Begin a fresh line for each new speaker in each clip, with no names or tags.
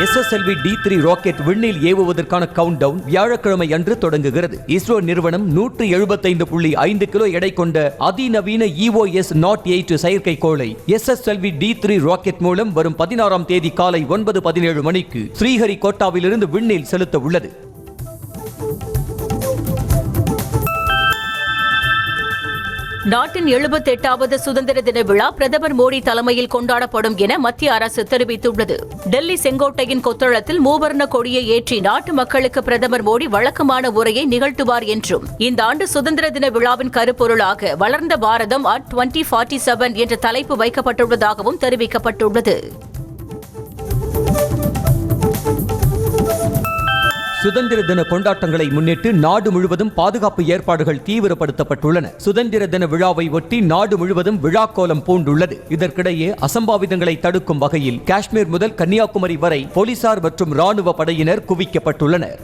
SSLV D3 rocket விண்ணில் ஏவுவதற்கான count down வியாழக்கிழமை அன்று தொடங்குகிறது. இஸ்ரோ நிறுவனம் 175.5 கிலோ எடை கொண்ட அதிநவீன EOS Not 8 செயற்கைக்கோளை SSLV D3 ராக்கெட் மூலம் வரும் 16ஆம் தேதி காலை 9:17 மணிக்கு ஸ்ரீஹரிகோட்டாவிலிருந்து விண்ணில் செலுத்த உள்ளது.
நாட்டின் 78வது சுதந்திர தின விழா பிரதமர் மோடி தலைமையில் கொண்டாடப்படும் என மத்திய அரசு தெரிவித்துள்ளது. டெல்லி செங்கோட்டையின் கொத்தளத்தில் மூவர்ண கொடியை ஏற்றி நாட்டு மக்களுக்கு பிரதமர் மோடி வழக்கமான உரையை நிகழ்த்துவார் என்றும், இந்த ஆண்டு சுதந்திர தின விழாவின் கருப்பொருளாக வளர்ந்த பாரதம் at 2047 என்ற தலைப்பு வைக்கப்பட்டுள்ளதாகவும் தெரிவிக்கப்பட்டுள்ளது.
சுதந்திர தின கொண்டாட்டங்களை முன்னிட்டு நாடு முழுவதும் பாதுகாப்பு ஏற்பாடுகள் தீவிரப்படுத்தப்பட்டுள்ளன. சுதந்திர தின விழாவை ஒட்டி நாடு முழுவதும் விழாக்கோலம் பூண்டுள்ளது. இதற்கிடையே அசம்பாவிதங்களை தடுக்கும் வகையில் காஷ்மீர் முதல் கன்னியாகுமரி வரை போலீசார் மற்றும் ராணுவ படையினர் குவிக்கப்பட்டுள்ளனர்.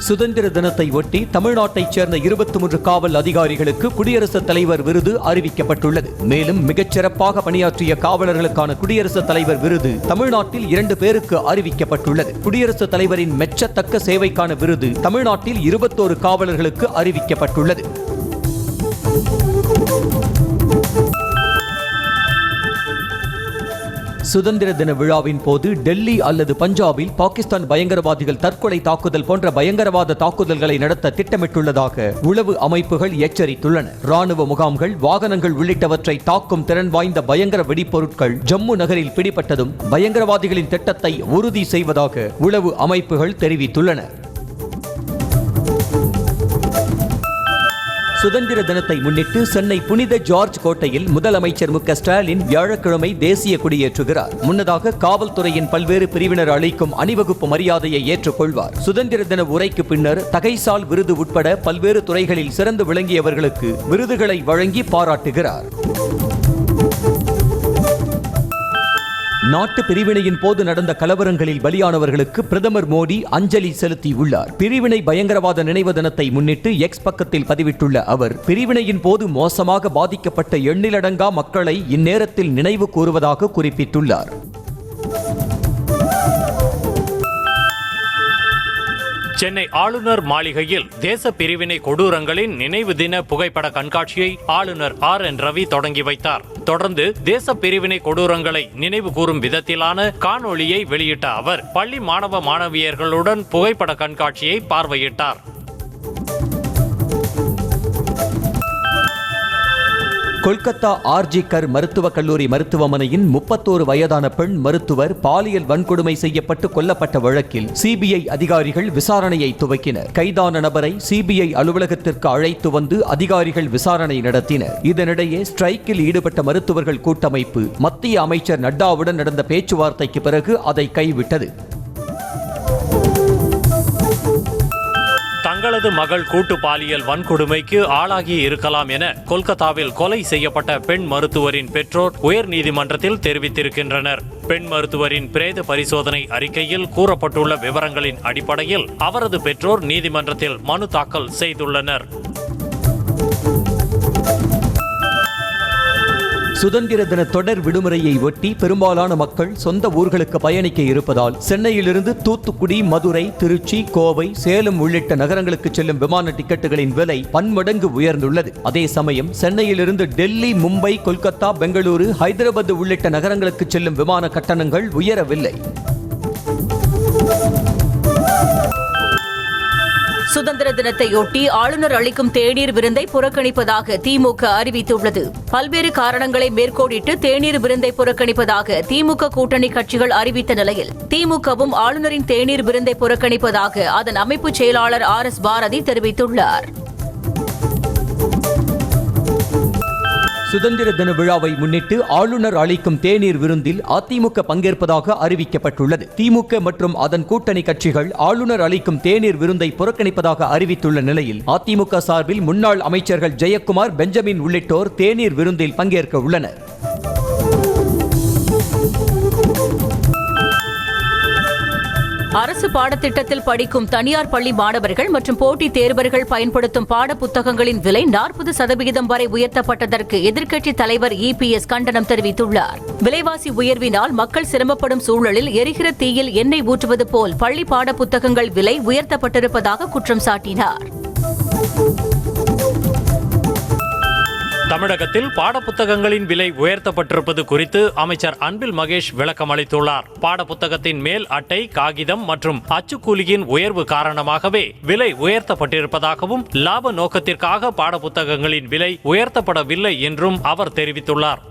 சுதந்திர தினத்தை ஒட்டி தமிழ்நாட்டைச் சேர்ந்த 23 காவல் அதிகாரிகளுக்கு குடியரசுத் தலைவர் விருது அறிவிக்கப்பட்டுள்ளது. மேலும் மிகச்சிறப்பாக பணியாற்றிய காவலர்களுக்கான குடியரசுத் தலைவர் விருது தமிழ்நாட்டில் 2 பேருக்கு அறிவிக்கப்பட்டுள்ளது. குடியரசுத் தலைவரின் மெச்சத்தக்க சேவைக்கான விருது தமிழ்நாட்டில் 21 காவலர்களுக்கு அறிவிக்கப்பட்டுள்ளது. சுதந்திர தின விழாவின் போது டெல்லி அல்லது பஞ்சாபில் பாகிஸ்தான் பயங்கரவாதிகள் தற்கொலை தாக்குதல் போன்ற பயங்கரவாத தாக்குதல்களை நடத்த திட்டமிட்டுள்ளதாக உளவு அமைப்புகள் எச்சரித்துள்ளன. ராணுவ முகாம்கள், வாகனங்கள் உள்ளிட்டவற்றை தாக்கும் திறன் வாய்ந்த பயங்கர வெடிப்பொருட்கள் ஜம்மு நகரில் பிடிபட்டதும் பயங்கரவாதிகளின் திட்டத்தை உறுதி செய்வதாக உளவு அமைப்புகள் தெரிவித்துள்ளன. சுதந்திர தினத்தை முன்னிட்டு சென்னை புனித ஜார்ஜ் கோட்டையில் முதலமைச்சர் ஸ்டாலின் வியாழக்கிழமை தேசிய கொடியேற்றுகிறார். முன்னதாக காவல்துறையின் பல்வேறு பிரிவினர் அளிக்கும் அணிவகுப்பு மரியாதையை ஏற்றுக்கொள்வார். சுதந்திர தின உரைக்கு பின்னர் தகைசால் விருது உட்பட பல்வேறு துறைகளில் சிறந்து விளங்கியவர்களுக்கு விருதுகளை வழங்கி பாராட்டுகிறார். நாட்டு பிரிவினையின் போது நடந்த கலவரங்களில் பலியானவர்களுக்கு பிரதமர் மோடி அஞ்சலி செலுத்தியுள்ளார். பிரிவினை பயங்கரவாத நினைவு தினத்தை முன்னிட்டு எக்ஸ் பக்கத்தில் பதிவிட்டுள்ள அவர், பிரிவினையின் போது மோசமாக பாதிக்கப்பட்ட எண்ணிலடங்கா மக்களை இந்நேரத்தில் நினைவு கூறுவதாக குறிப்பிட்டுள்ளார்.
சென்னை ஆளுநர் மாளிகையில் தேச பிரிவினை கொடூரங்களின் நினைவு தின புகைப்பட கண்காட்சியை ஆளுநர் RN ரவி தொடங்கி வைத்தார். தொடர்ந்து தேச பிரிவினை கொடூரங்களை நினைவு கூறும் விதத்திலான காணொளியை வெளியிட்ட அவர் பள்ளி மாணவ மாணவியர்களுடன் புகைப்பட கண்காட்சியை பார்வையிட்டார்.
கொல்கத்தா RG கர் மருத்துவக் கல்லூரி மருத்துவமனையின் 31 வயதான பெண் மருத்துவர் பாலியல் வன்கொடுமை செய்யப்பட்டு கொல்லப்பட்ட வழக்கில் CBI அதிகாரிகள் விசாரணையை துவக்கினர். கைதான நபரை CBI அலுவலகத்திற்கு அழைத்து வந்து அதிகாரிகள் விசாரணை நடத்தினர். இதனிடையே ஸ்ட்ரைக்கில் ஈடுபட்ட மருத்துவர்கள் கூட்டமைப்பு மத்திய அமைச்சர் நட்டாவுடன் நடந்த பேச்சுவார்த்தைக்கு பிறகு அதை கைவிட்டது.
தங்களது மகள் கூட்டு பாலியல் வன்கொடுமைக்கு ஆளாகி இருக்கலாம் என கொல்கத்தாவில் கொலை செய்யப்பட்ட பெண் மருத்துவரின் பெற்றோர் உயர் நீதிமன்றத்தில் தெரிவித்திருக்கின்றனர். பெண் மருத்துவரின் பிரேத பரிசோதனை அறிக்கையில் கூறப்பட்டுள்ள விவரங்களின் அடிப்படையில் அவரது பெற்றோர் நீதிமன்றத்தில் மனு தாக்கல் செய்துள்ளனர்.
சுதந்திர தின தொடர் விடுமுறையை ஒட்டி பெரும்பாலான மக்கள் சொந்த ஊர்களுக்கு பயணிக்க இருப்பதால் சென்னையிலிருந்து தூத்துக்குடி, மதுரை, திருச்சி, கோவை, சேலம் உள்ளிட்ட நகரங்களுக்கு செல்லும் விமான டிக்கெட்டுகளின் விலை பன்மடங்கு உயர்ந்துள்ளது. அதே சமயம் சென்னையிலிருந்து டெல்லி, மும்பை, கொல்கத்தா, பெங்களூரு, ஹைதராபாத் உள்ளிட்ட நகரங்களுக்கு செல்லும் விமான கட்டணங்கள் உயரவில்லை.
சுதந்திர தினத்தையொட்டி ஆளுநர் அளிக்கும் தேநீர் விருந்தை புறக்கணிப்பதாக திமுக அறிவித்துள்ளது. பல்வேறு காரணங்களை மேற்கோளிட்டு தேநீர் விருந்தை புறக்கணிப்பதாக திமுக கூட்டணி கட்சிகள் அறிவித்த நிலையில் திமுகவும் ஆளுநரின் தேநீர் விருந்தை புறக்கணிப்பதாக அதன் அமைப்பு செயலாளர் RS பாரதி தெரிவித்துள்ளார்.
சுதந்திர தின விழாவை முன்னிட்டு ஆளுநர் அளிக்கும் தேநீர் விருந்தில் அதிமுக பங்கேற்பதாக அறிவிக்கப்பட்டுள்ளது. திமுக மற்றும் அதன் கூட்டணி கட்சிகள் ஆளுநர் அளிக்கும் தேநீர் விருந்தை புறக்கணிப்பதாக அறிவித்துள்ள நிலையில் அதிமுக சார்பில் முன்னாள் அமைச்சர்கள் ஜெயக்குமார், பெஞ்சமின் உள்ளிட்டோர் தேநீர் விருந்தில் பங்கேற்க உள்ளனர்.
அரசு பாடத்திட்டத்தில் படிக்கும் தனியார் பள்ளி மாணவர்கள் மற்றும் போட்டித் தேர்வர்கள் பயன்படுத்தும் பாட புத்தகங்களின் விலை 40% வரை உயர்த்தப்பட்டதற்கு எதிர்க்கட்சித் தலைவர் EPS கண்டனம் தெரிவித்துள்ளார். விலைவாசி உயர்வினால் மக்கள் சிரமப்படும் சூழலில் எரிகிற தீயில் எண்ணெய் ஊற்றுவது போல் பள்ளி பாட புத்தகங்கள் விலை உயர்த்தப்பட்டிருப்பதாக குற்றம் சாட்டினார்.
தமிழகத்தில் பாடப்புத்தகங்களின் விலை உயர்த்தப்பட்டிருப்பது குறித்து அமைச்சர் அன்பில் மகேஷ் விளக்கம் அளித்துள்ளார். பாடப்புத்தகத்தின் மேல் அட்டை, காகிதம் மற்றும் அச்சுக்கூலியின் உயர்வு காரணமாகவே விலை உயர்த்தப்பட்டிருப்பதாகவும் லாப நோக்கத்திற்காக பாடப்புத்தகங்களின் விலை உயர்த்தப்படவில்லை என்றும் அவர் தெரிவித்துள்ளார்.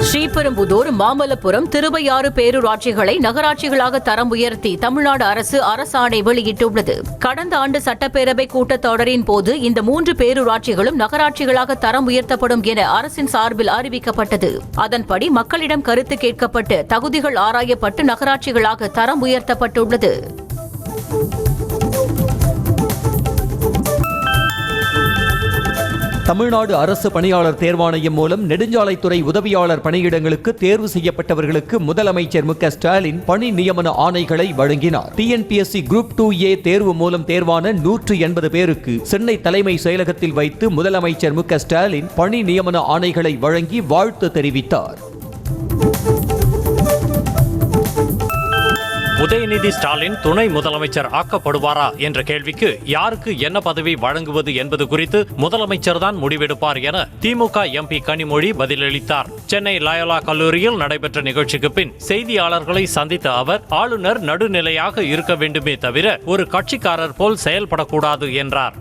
ஸ்ரீபெரும்புதூர், மாமல்லபுரம், திருவையாறு பேரூராட்சிகளை நகராட்சிகளாக தரம் உயர்த்தி தமிழ்நாடு அரசு அரசாணை வெளியிட்டுள்ளது. கடந்த ஆண்டு சட்டப்பேரவை கூட்டத்தொடரின் போது இந்த 3 பேரூராட்சிகளும் நகராட்சிகளாக தரம் உயர்த்தப்படும் என அரசின் சார்பில் அறிவிக்கப்பட்டது. அதன்படி மக்களிடம் கருத்து கேட்கப்பட்டு தகுதிகள் ஆராயப்பட்டு நகராட்சிகளாக தரம் உயர்த்தப்பட்டுள்ளது.
தமிழ்நாடு அரசு பணியாளர் தேர்வாணையம் மூலம் நெடுஞ்சாலைத்துறை உதவியாளர் பணியிடங்களுக்கு தேர்வு செய்யப்பட்டவர்களுக்கு முதலமைச்சர் மு.க.ஸ்டாலின் பணி நியமன ஆணைகளை வழங்கினார். TNPSC குரூப் 2A தேர்வு மூலம் தேர்வான 180 பேருக்கு சென்னை தலைமை செயலகத்தில் வைத்து முதலமைச்சர் மு.க.ஸ்டாலின் பணி நியமன ஆணைகளை வழங்கி வாழ்த்து தெரிவித்தார்.
உதயநிதி ஸ்டாலின் துணை முதலமைச்சர் ஆக்கப்படுவாரா என்ற கேள்விக்கு யாருக்கு என்ன பதவி வழங்குவது என்பது குறித்து முதலமைச்சர் தான் முடிவெடுப்பார் என திமுக MP கனிமொழி பதிலளித்தார். சென்னை லயோலா கல்லூரியில் நடைபெற்ற நிகழ்ச்சிக்கு பின் செய்தியாளர்களை சந்தித்த அவர், ஆளுநர் நடுநிலையாக இருக்க வேண்டுமே தவிர ஒரு கட்சிக்காரர் போல் செயல்படக்கூடாது என்றார்.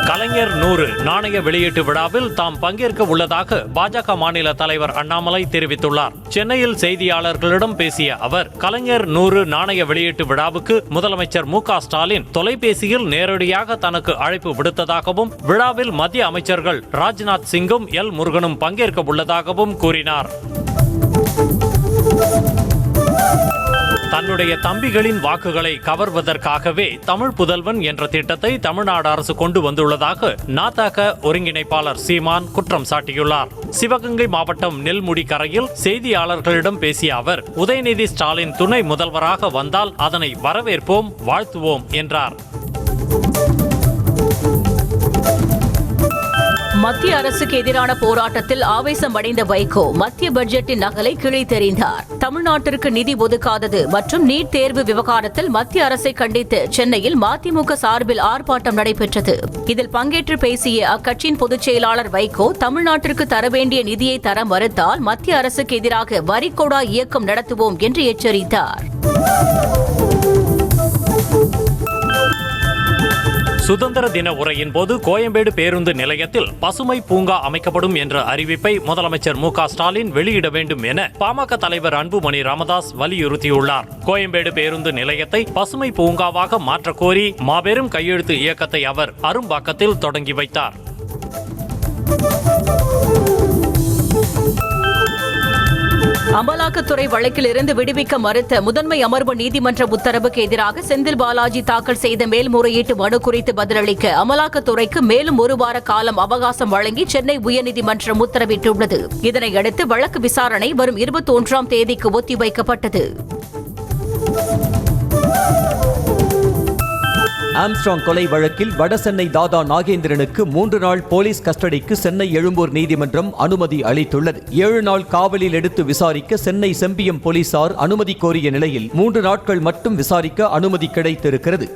கலைஞர் 100 நாணய வெளியீட்டு விழாவில் தாம் பங்கேற்க உள்ளதாக பாஜக மாநில தலைவர் அண்ணாமலை தெரிவித்துள்ளார். சென்னையில் செய்தியாளர்களிடம் பேசிய அவர், கலைஞர் 100 நாணய வெளியீட்டு விழாவுக்கு முதலமைச்சர் மு.க.ஸ்டாலின் தொலைபேசியில் நேரடியாக தனக்கு அழைப்பு விடுத்ததாகவும், விழாவில் மத்திய அமைச்சர்கள் ராஜ்நாத் சிங்கும் எல் முருகனும் பங்கேற்க உள்ளதாகவும் கூறினார். தன்னுடைய தம்பிகளின் வாக்குகளை கவர்வதற்காகவே தமிழ் புதல்வன் என்ற திட்டத்தை தமிழ்நாடு அரசு கொண்டு வந்துள்ளதாக நாதக ஒருங்கிணைப்பாளர் சீமான் குற்றம் சாட்டியுள்ளார். சிவகங்கை மாவட்டம் நெல்முடி கரையில் செய்தியாளர்களிடம் பேசிய அவர், உதயநிதி ஸ்டாலின் துணை முதல்வராக வந்தால் அதனை வரவேற்போம், வாழ்த்துவோம் என்றார்.
மத்திய அரசுக்கு எதிரான போராட்டத்தில் ஆவேசம் அடைந்த வைகோ மத்திய பட்ஜெட்டின் நகலை கிழித்தெறிந்தார். தமிழ்நாட்டிற்கு நிதி ஒதுக்காதது மற்றும் நீட் தேர்வு விவகாரத்தில் மத்திய அரசை கண்டித்து சென்னையில் மதிமுக சார்பில் ஆர்ப்பாட்டம் நடைபெற்றது. இதில் பங்கேற்று பேசிய அக்கட்சியின் பொதுச் செயலாளர் வைகோ, தமிழ்நாட்டிற்கு தர வேண்டிய நிதியை தர மறுத்தால் மத்திய அரசுக்கு எதிராக வரிகொடா இயக்கம் நடத்துவோம் என்று எச்சரித்தார்.
சுதந்திர தின உரையின் போது கோயம்பேடு பேருந்து நிலையத்தில் பசுமை பூங்கா அமைக்கப்படும் என்ற அறிவிப்பை முதலமைச்சர் மு.க.ஸ்டாலின் வெளியிட வேண்டும் என பாமக தலைவர் அன்புமணி ராமதாஸ் வலியுறுத்தியுள்ளார். கோயம்பேடு பேருந்து நிலையத்தை பசுமை பூங்காவாக மாற்றக் கோரி மாபெரும் கையெழுத்து இயக்கத்தை அவர் அரும்பாக்கத்தில் தொடங்கி வைத்தார்.
அமலாக்கத்துறை வழக்கில் இருந்து விடுவிக்க மறுத்த முதன்மை அமர்வு நீதிமன்ற உத்தரவுக்கு எதிராக செந்தில் பாலாஜி தாக்கல் செய்த மேல்முறையீட்டு மனு குறித்து பதிலளிக்க அமலாக்கத்துறைக்கு மேலும் 1 வார காலம் அவகாசம் வழங்கி சென்னை உயர்நீதிமன்றம் உத்தரவிட்டுள்ளது. இதனையடுத்து வழக்கு விசாரணை வரும் 21ஆம் தேதிக்கு ஒத்திவைக்கப்பட்டது.
ஆம்ஸ்ட்ராங் கொலை வழக்கில் வடசென்னை தாதா நாகேந்திரனுக்கு 3 நாள் போலீஸ் கஸ்டடிக்கு சென்னை எழும்பூர் நீதிமன்றம் அனுமதி அளித்துள்ளது. 7 நாள் காவலில் எடுத்து விசாரிக்க சென்னை செம்பியம் போலீசார் அனுமதி கோரிய நிலையில் 3 நாட்கள் மட்டும் விசாரிக்க அனுமதி கிடைத்திருக்கிறது.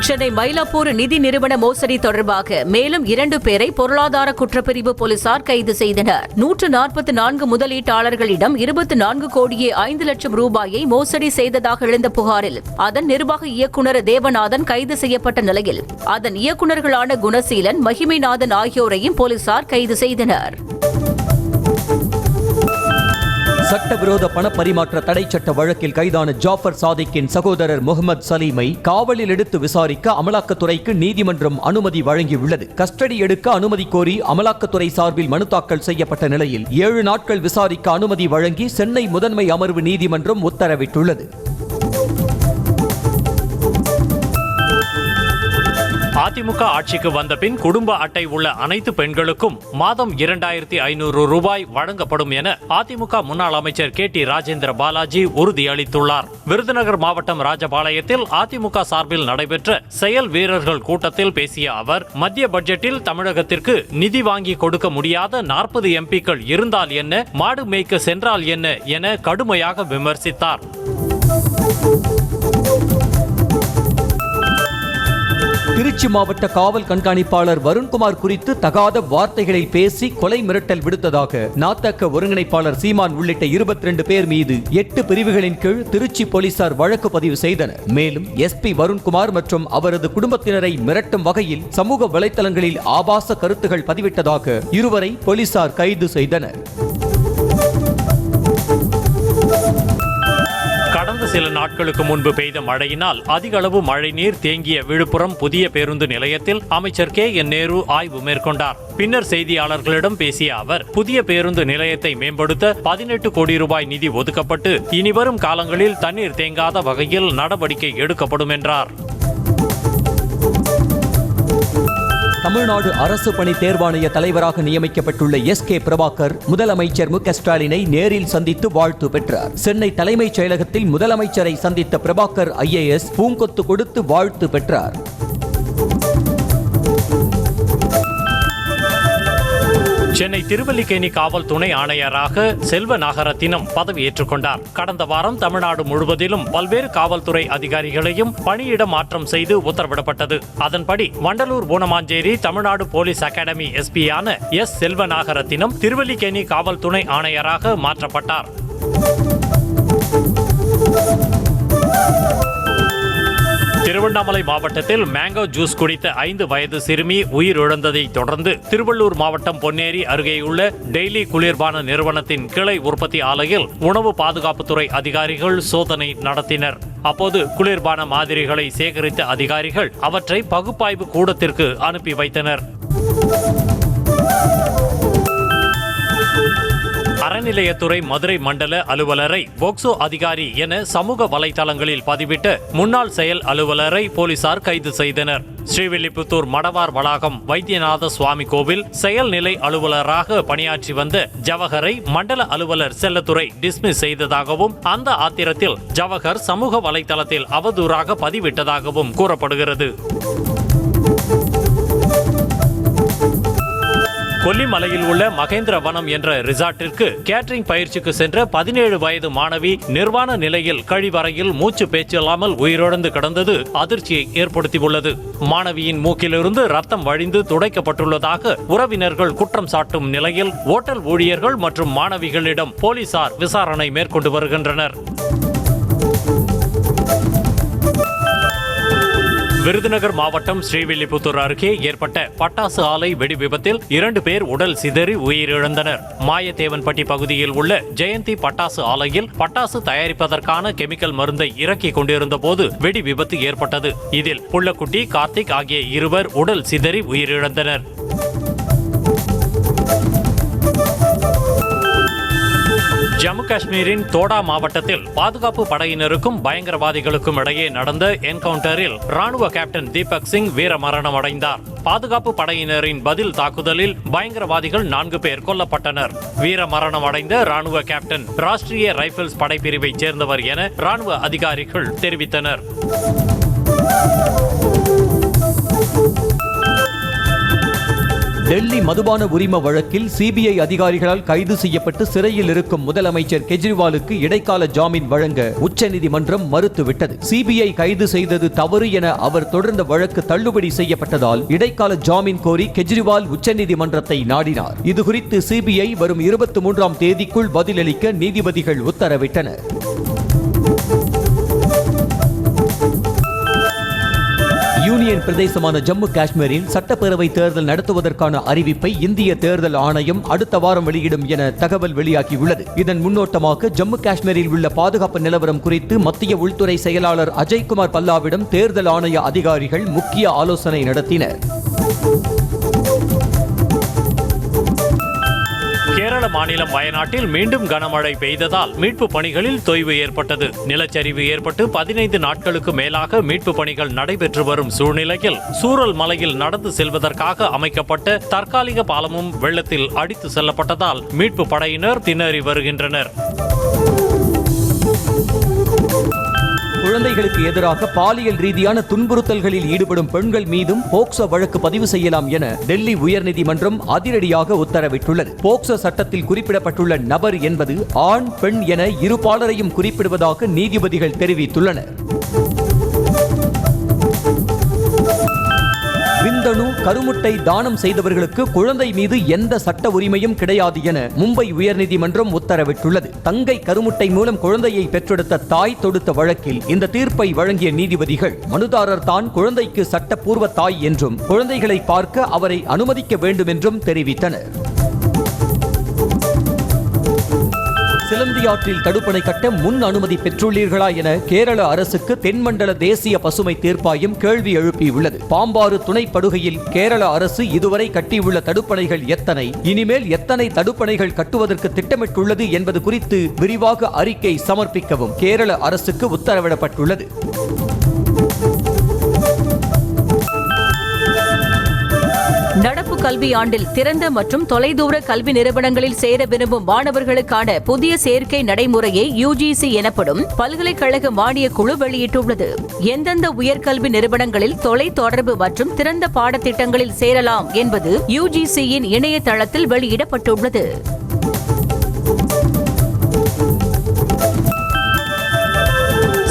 சென்னை மயிலாப்பூர் நிதி நிறுவன மோசடி தொடர்பாக மேலும் 2 பேரை பொருளாதார குற்றப்பிரிவு போலீசார் கைது செய்தனர். 144 முதலீட்டாளர்களிடம் 24 கோடியே 5 லட்சம் ரூபாயை மோசடி செய்ததாக எழுந்த புகாரில் அதன் நிர்வாக இயக்குநர் தேவநாதன் கைது செய்யப்பட்ட நிலையில் அதன் இயக்குநர்களான குணசீலன், மகிமைநாதன் ஆகியோரையும் போலீசார் கைது செய்தனர்.
சட்டவிரோத பணப்பரிமாற்ற தடை சட்ட வழக்கில் கைதான ஜாஃபர் சாதிக்கின் சகோதரர் முகமது சலீமை காவலில் எடுத்து விசாரிக்க அமலாக்கத்துறைக்கு நீதிமன்றம் அனுமதி வழங்கியுள்ளது. கஸ்டடி எடுக்க அனுமதி கோரி அமலாக்கத்துறை சார்பில் மனு தாக்கல் செய்யப்பட்ட நிலையில் 7 நாட்கள் விசாரிக்க அனுமதி வழங்கி சென்னை முதன்மை அமர்வு நீதிமன்றம் உத்தரவிட்டுள்ளது.
அதிமுக ஆட்சிக்கு வந்த பின் குடும்ப அட்டை உள்ள அனைத்து பெண்களுக்கும் மாதம் 2500 ரூபாய் வழங்கப்படும் என அதிமுக முன்னாள் அமைச்சர் KT ராஜேந்திர பாலாஜி உறுதியளித்துள்ளார். விருதுநகர் மாவட்டம் ராஜபாளையத்தில் அதிமுக சார்பில் நடைபெற்ற செயல் வீரர்கள் கூட்டத்தில் பேசிய அவர், மத்திய பட்ஜெட்டில் தமிழகத்திற்கு நிதி வாங்கி கொடுக்க முடியாத 40 எம்பிக்கள் இருந்தால் என்ன, மாடு மேய்க்க சென்றால் என்ன என கடுமையாக விமர்சித்தார்.
திருச்சி மாவட்ட காவல் கண்காணிப்பாளர் வருண்குமார் குறித்து தகாத வார்த்தைகளில் பேசி கொலை மிரட்டல் விடுத்ததாக நாத்தக்க ஒருங்கிணைப்பாளர் சீமான் உள்ளிட்ட 22 பேர் மீது 8 பிரிவுகளின் கீழ் திருச்சி போலீசார் வழக்கு பதிவு செய்தனர். மேலும் SP வருண்குமார் மற்றும் அவரது குடும்பத்தினரை மிரட்டும் வகையில் சமூக வலைதளங்களில் ஆபாச கருத்துகள் பதிவிட்டதாக இருவரை போலீசார் கைது செய்தனர்.
கடந்த சில நாட்களுக்கு முன்பு பெய்த மழையினால் அதிக அளவு மழைநீர் தேங்கிய விழுப்புரம் புதிய பேருந்து நிலையத்தில் அமைச்சர் KN நேரு ஆய்வு மேற்கொண்டார். பின்னர் செய்தியாளர்களிடம் பேசிய அவர், புதிய பேருந்து நிலையத்தை மேம்படுத்த 18 கோடி ரூபாய் நிதி ஒதுக்கப்பட்டு இனிவரும் காலங்களில் தண்ணீர் தேங்காத வகையில் நடவடிக்கை எடுக்கப்படும் என்றார்.
தமிழ்நாடு அரசு பணி தேர்வாணைய தலைவராக நியமிக்கப்பட்டுள்ள SK பிரபாகர் முதலமைச்சர் MK ஸ்டாலினை நேரில் சந்தித்து வாழ்த்து பெற்றார். சென்னை தலைமைச் செயலகத்தில் முதலமைச்சரை சந்தித்த பிரபாகர் IAS பூங்கொத்து கொடுத்து வாழ்த்து பெற்றார்.
சென்னை திருவல்லிக்கேணி காவல் துணை ஆணையராக செல்வ நாகரத்தினம் பதவியேற்றுக் கொண்டார். கடந்த வாரம் தமிழ்நாடு முழுவதிலும் பல்வேறு காவல்துறை அதிகாரிகளையும் பணியிட மாற்றம் செய்து உத்தரவிடப்பட்டது. அதன்படி வண்டலூர் பூனமாஞ்சேரி தமிழ்நாடு போலீஸ் அகாடமி SP-யான செல்வ நாகரத்தினம் திருவல்லிக்கேணி காவல் துணை ஆணையராக மாற்றப்பட்டார். திருவண்ணாமலை மாவட்டத்தில் மேங்கோ ஜூஸ் குடித்த 5 வயது சிறுமி உயிரிழந்ததை தொடர்ந்து திருவள்ளூர் மாவட்டம் பொன்னேரி அருகேயுள்ள டெய்லி குளிர்பான நிறுவனத்தின் கிளை உற்பத்தி ஆலையில் உணவு பாதுகாப்புத்துறை அதிகாரிகள் சோதனை நடத்தினர். அப்போது குளிர்பான மாதிரிகளை சேகரித்த அதிகாரிகள் அவற்றை பகுப்பாய்வு கூடத்திற்கு அனுப்பி வைத்தனர். அறநிலையத்துறை மதுரை மண்டல அலுவலரை போக்சோ அதிகாரி என சமூக வலைதளங்களில் பதிவிட்ட முன்னாள் செயல் அலுவலரை போலீசார் கைது செய்தனர். ஸ்ரீவில்லிபுத்தூர் மடவார் வளாகம் வைத்தியநாத சுவாமி கோவில் செயல்நிலை அலுவலராக பணியாற்றி வந்த ஜவஹரை மண்டல அலுவலர் செல்லத்துறை டிஸ்மிஸ் செய்ததாகவும், அந்த ஆத்திரத்தில் ஜவஹர் சமூக வலைதளத்தில் அவதூறாக பதிவிட்டதாகவும் கூறப்படுகிறது. கொல்லிமலையில் உள்ள மகேந்திர வனம் என்ற ரிசார்ட்டிற்கு கேட்டரிங் பயிற்சிக்கு சென்ற 17 வயது மாணவி நிர்வாண நிலையில் கழிவறையில் மூச்சு பேச்சில்லாமல் உயிரிழந்து கிடந்தது அதிர்ச்சியை ஏற்படுத்தியுள்ளது. மாணவியின் மூக்கிலிருந்து ரத்தம் வழிந்து துடைக்கப்பட்டுள்ளதாக உறவினர்கள் குற்றம் சாட்டும் நிலையில் ஓட்டல் ஊழியர்கள் மற்றும் மாணவிகளிடம் போலீசார் விசாரணை மேற்கொண்டு வருகின்றனர். விருதுநகர் மாவட்டம் ஸ்ரீவில்லிபுத்தூர் அருகே ஏற்பட்ட பட்டாசு ஆலை வெடி விபத்தில் 2 பேர் உடல் சிதறி உயிரிழந்தனர். மாயத்தேவன்பட்டி பகுதியில் உள்ள ஜெயந்தி பட்டாசு ஆலையில் பட்டாசு தயாரிப்பதற்கான கெமிக்கல் மருந்தை இறக்கிக் கொண்டிருந்த போது வெடி விபத்து ஏற்பட்டது. இதில் புள்ளக்குட்டி, கார்த்திக் ஆகிய 2 உடல் சிதறி உயிரிழந்தனர். ஜம்மு காஷ்மீரின் தோடா மாவட்டத்தில் பாதுகாப்பு படையினருக்கும் பயங்கரவாதிகளுக்கும் இடையே நடந்த என்கவுண்டரில் ராணுவ கேப்டன் தீபக் சிங் வீரமரணம் அடைந்தார். பாதுகாப்பு படையினரின் பதில் தாக்குதலில் பயங்கரவாதிகள் 4 பேர் கொல்லப்பட்டனர். வீரமரணம் அடைந்த ராணுவ கேப்டன் ராஷ்டிரிய ரைபிள்ஸ் படைப்பிரிவை சேர்ந்தவர் என ராணுவ அதிகாரிகள் தெரிவித்தனர்.
டெல்லி மதுபான உரிம வழக்கில் CBI அதிகாரிகளால் கைது செய்யப்பட்டு சிறையில் இருக்கும் முதலமைச்சர் கெஜ்ரிவாலுக்கு இடைக்கால ஜாமீன் வழங்க உச்சநீதிமன்றம் மறுத்துவிட்டது. CBI கைது செய்தது தவறு என அவர் தொடர்ந்த வழக்கு தள்ளுபடி செய்யப்பட்டதால் இடைக்கால ஜாமீன் கோரி கெஜ்ரிவால் உச்சநீதிமன்றத்தை நாடினார். இதுகுறித்து CBI வரும் 23ஆம் தேதிக்குள் பதிலளிக்க நீதிபதிகள் உத்தரவிட்டனர். யூனியன் பிரதேசமான ஜம்மு காஷ்மீரில் சட்டப்பேரவை தேர்தல் நடத்துவதற்கான அறிவிப்பை இந்திய தேர்தல் ஆணையம் அடுத்த வாரம் வெளியிடும் என தகவல் வெளியாகியுள்ளது. இதன் முன்னோட்டமாக ஜம்மு காஷ்மீரில் உள்ள பாதுகாப்பு நிலவரம் குறித்து மத்திய உள்துறை செயலாளர் அஜய்குமார் பல்லாவிடம் தேர்தல் ஆணைய அதிகாரிகள் முக்கிய ஆலோசனை நடத்தினர்.
கேரள கேரள மாநிலம் வயநாட்டில் மீண்டும் கனமழை பெய்ததால் மீட்பு பணிகளில் தொய்வு ஏற்பட்டது. நிலச்சரிவு ஏற்பட்டு 15 நாட்களுக்கு மேலாக மீட்பு பணிகள் நடைபெற்று வரும் சூழ்நிலையில் சூரல் மலையில் நடந்து செல்வதற்காக அமைக்கப்பட்ட தற்காலிக பாலமும் வெள்ளத்தில் அடித்து செல்லப்பட்டதால் மீட்பு படையினர் திணறி வருகின்றனர்.
குழந்தைகளுக்கு எதிராக பாலியல் ரீதியான துன்புறுத்தல்களில் ஈடுபடும் பெண்கள் மீதும் போக்சோ வழக்கு பதிவு செய்யலாம் என டெல்லி உயர்நீதிமன்றம் அதிரடியாக உத்தரவிட்டுள்ளது. போக்சோ சட்டத்தில் குறிப்பிடப்பட்டுள்ள நபர் என்பது ஆண், பெண் என இரு பாலரையும் குறிப்பிடுவதாக நீதிபதிகள் தெரிவித்துள்ளனர். விந்தணு கருமுட்டை தானம் செய்தவர்களுக்கு குழந்தை மீது எந்த சட்ட உரிமையும் கிடையாது என மும்பை உயர்நீதிமன்றம் உத்தரவிட்டுள்ளது. தங்கை கருமுட்டை மூலம் குழந்தையை பெற்றெடுத்த தாய் தொடுத்த வழக்கில் இந்த தீர்ப்பை வழங்கிய நீதிபதிகள் மனுதாரர் தான் குழந்தைக்கு சட்டப்பூர்வ தாய் என்றும் குழந்தைகளை பார்க்க அவரை அனுமதிக்க வேண்டும் என்றும் தெரிவித்தனர். சிலந்தியாற்றில் தடுப்பணை கட்ட முன் அனுமதி பெற்றுள்ளீர்களா என கேரள அரசுக்கு தென்மண்டல தேசிய பசுமை தீர்ப்பாயம் கேள்வி எழுப்பியுள்ளது. பாம்பாறு துணை படுகையில் கேரள அரசு இதுவரை கட்டியுள்ள தடுப்பணைகள் எத்தனை, இனிமேல் எத்தனை தடுப்பணைகள் கட்டுவதற்கு திட்டமிட்டுள்ளது என்பது குறித்து விரிவாக அறிக்கை சமர்ப்பிக்கவும் கேரள அரசுக்கு உத்தரவிடப்பட்டுள்ளது.
நடப்பு கல்வி ஆண்டில் திறந்த மற்றும் தொலைதூர கல்வி நிறுவனங்களில் சேர விரும்பும் மாணவர்களுக்கான புதிய சேர்க்கை நடைமுறையை UGC எனப்படும் பல்கலைக்கழக மானியக் குழு வெளியிட்டுள்ளது. எந்தெந்த உயர்கல்வி நிறுவனங்களில் தொலை தொடர்பு மற்றும் திறந்த பாடத்திட்டங்களில் சேரலாம் என்பது UGC-யின் இணையதளத்தில் வெளியிடப்பட்டுள்ளது.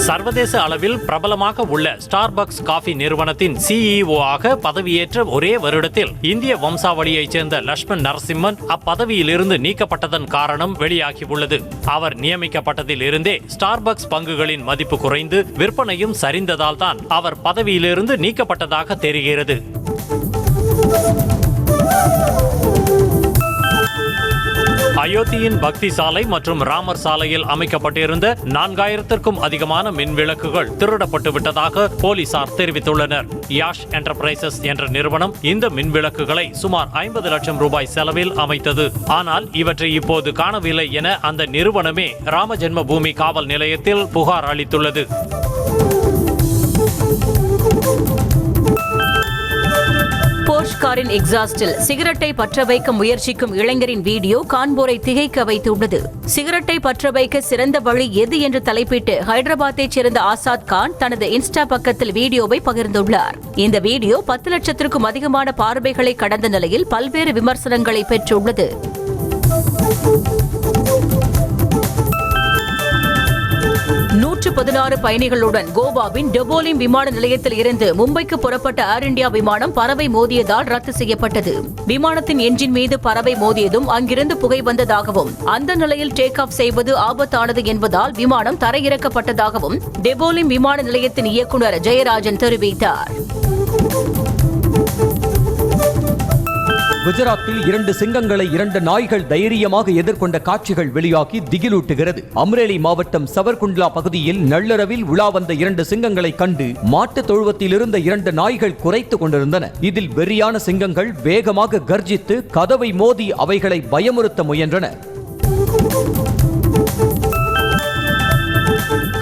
சர்வதேச அளவில் பிரபலமாக உள்ள ஸ்டார்பக்ஸ் காஃபி நிறுவனத்தின் CEO-ஆக பதவியேற்ற ஒரே வருடத்தில் இந்திய வம்சாவளியைச் சேர்ந்த லட்சுமண் நரசிம்மன் அப்பதவியிலிருந்து நீக்கப்பட்டதன் காரணம் வெளியாகியுள்ளது. அவர் நியமிக்கப்பட்டதில் இருந்தே ஸ்டார்பக்ஸ் பங்குகளின் மதிப்பு குறைந்து விற்பனையும் சரிந்ததால் தான் அவர் பதவியிலிருந்து நீக்கப்பட்டதாக தெரிகிறது. அயோத்தியின் பக்தி சாலை மற்றும் ராமர் சாலையில் அமைக்கப்பட்டிருந்த 4000த்திற்கும் அதிகமான மின் விளக்குகள் திருடப்பட்டு விட்டதாக போலீசார் தெரிவித்துள்ளனர். யாஷ் என்டர்பிரைசஸ் என்ற நிறுவனம் இந்த மின் விளக்குகளை சுமார் 50 லட்சம் ரூபாய் செலவில் அமைத்தது. ஆனால் இவற்றை இப்போது காணவில்லை என அந்த நிறுவனமே ராம ஜென்ம பூமி காவல் நிலையத்தில் புகார் அளித்துள்ளது.
போர்ஷ் காரின் எக்ஸாஸ்டில் சிகரெட்டை பற்ற வைக்க முயற்சிக்கும் இளைஞரின் வீடியோ காண்போரை திகைக்க வைத்துள்ளது. சிகரெட்டை பற்ற வைக்க சிறந்த வழி எது என்று தலைப்பிட்டு ஹைதராபாத்தைச் சேர்ந்த ஆசாத் கான் தனது இன்ஸ்டா பக்கத்தில் வீடியோவை பகிர்ந்துள்ளார். இந்த வீடியோ 10 லட்சத்திற்கும் அதிகமான பார்வைகளை கடந்த நிலையில் பல்வேறு விமர்சனங்களை பெற்றுள்ளது. 116 பயணிகளுடன் கோவாவின் டெபோலிம் விமான நிலையத்தில் இருந்து மும்பைக்கு புறப்பட்ட ஏர் இந்தியா விமானம் பறவை மோதியதால் ரத்து செய்யப்பட்டது. விமானத்தின் என்ஜின் மீது பறவை மோதியதும் அங்கிருந்து புகை வந்ததாகவும் அந்த நிலையில் டேக் ஆஃப் செய்வது ஆபத்தானது என்பதால் விமானம் தரையிறக்கப்பட்டதாகவும் டெபோலிம் விமான நிலையத்தின் இயக்குநர் ஜெயராஜன் தெரிவித்தார்.
குஜராத்தில் 2 சிங்கங்களை 2 நாய்கள் தைரியமாக எதிர்கொண்ட காட்சிகள் வெளியாகி திகிலூட்டுகிறது. அம்ரேலி மாவட்டம் சவர்குண்ட்லா பகுதியில் நள்ளிரவில் உலா வந்த 2 சிங்கங்களை கண்டு மாட்டுத் தொழுவத்தில் இருந்த 2 நாய்கள் குரைத்துக் கொண்டிருந்தன. இதில் வெறியான சிங்கங்கள் வேகமாக கர்ஜித்து கதவை மோதி அவைகளை பயமுறுத்த முயன்றன.